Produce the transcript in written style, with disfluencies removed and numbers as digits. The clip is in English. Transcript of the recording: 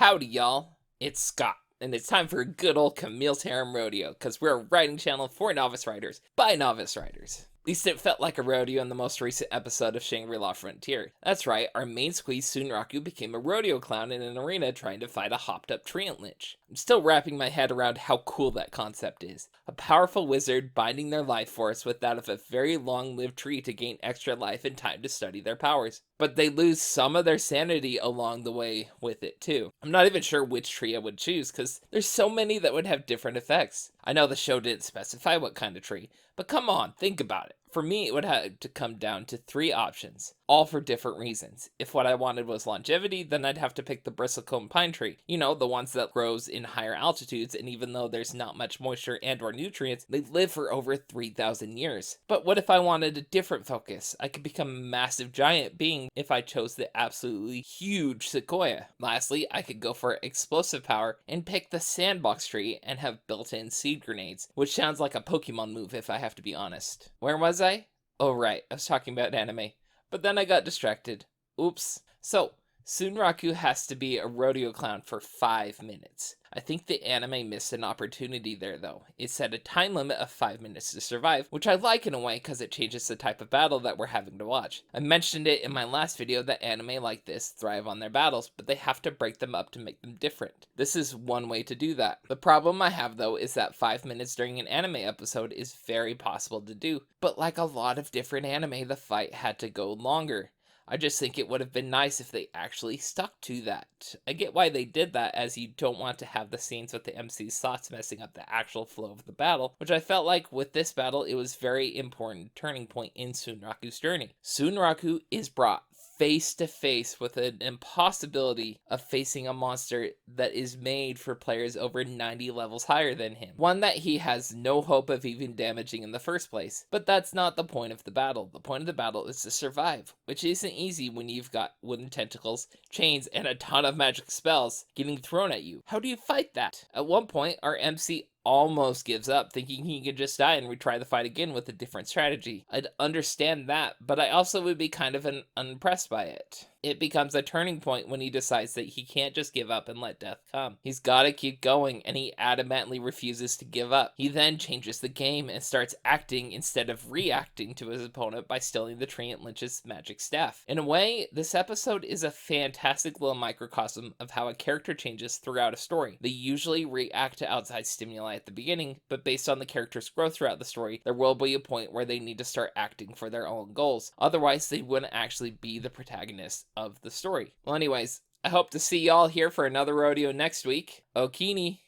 Howdy, y'all. It's Scott, and it's time for a good old Camille's Harem rodeo, because we're a writing channel for novice writers, by novice writers. At least it felt like a rodeo in the most recent episode of Shangri Frontier. That's right, our main squeeze Sunraku became a rodeo clown in an arena trying to fight a hopped-up Treant Lich. I'm still wrapping my head around how cool that concept is. A powerful wizard binding their life force with that of a very long-lived tree to gain extra life and time to study their powers. But they lose some of their sanity along the way with it too. I'm not even sure which tree I would choose, because there's so many that would have different effects. I know the show didn't specify what kind of tree, but come on, think about it. For me, it would have to come down to 3 options, all for different reasons. If what I wanted was longevity, then I'd have to pick the bristlecone pine tree. You know, the ones that grows in higher altitudes, and even though there's not much moisture and or nutrients, they live for over 3,000 years. But what if I wanted a different focus? I could become a massive giant being if I chose the absolutely huge sequoia. Lastly, I could go for explosive power and pick the sandbox tree and have built-in seed grenades, which sounds like a Pokemon move if I have to be honest. Where was I? Oh right, I was talking about anime. But then I got distracted. Oops. So, Sunraku has to be a rodeo clown for 5 minutes. I think the anime missed an opportunity there though. It set a time limit of 5 minutes to survive, which I like in a way because it changes the type of battle that we're having to watch. I mentioned it in my last video that anime like this thrive on their battles, but they have to break them up to make them different. This is one way to do that. The problem I have though is that 5 minutes during an anime episode is very possible to do, but like a lot of different anime, the fight had to go longer. I just think it would have been nice if they actually stuck to that. I get why they did that, as you don't want to have the scenes with the MC's thoughts messing up the actual flow of the battle, which I felt like with this battle it was very important turning point in Sunraku's journey. Sunraku is brought face to face with an impossibility of facing a monster that is made for players over 90 levels higher than him. One that he has no hope of even damaging in the first place. But that's not the point of the battle. The point of the battle is to survive, which isn't easy when you've got wooden tentacles, chains, and a ton of magic spells getting thrown at you. How do you fight that? At one point, our MC almost gives up, thinking he could just die and retry the fight again with a different strategy. I'd understand that, but I also would be kind of unimpressed by it. It becomes a turning point when he decides that he can't just give up and let death come. He's gotta keep going, and he adamantly refuses to give up. He then changes the game and starts acting instead of reacting to his opponent by stealing the Treant Lich's magic staff. In a way, this episode is a fantastic little microcosm of how a character changes throughout a story. They usually react to outside stimuli at the beginning, but based on the character's growth throughout the story, there will be a point where they need to start acting for their own goals. Otherwise, they wouldn't actually be the protagonist of the story. Well, anyways, I hope to see y'all here for another rodeo next week. Okini.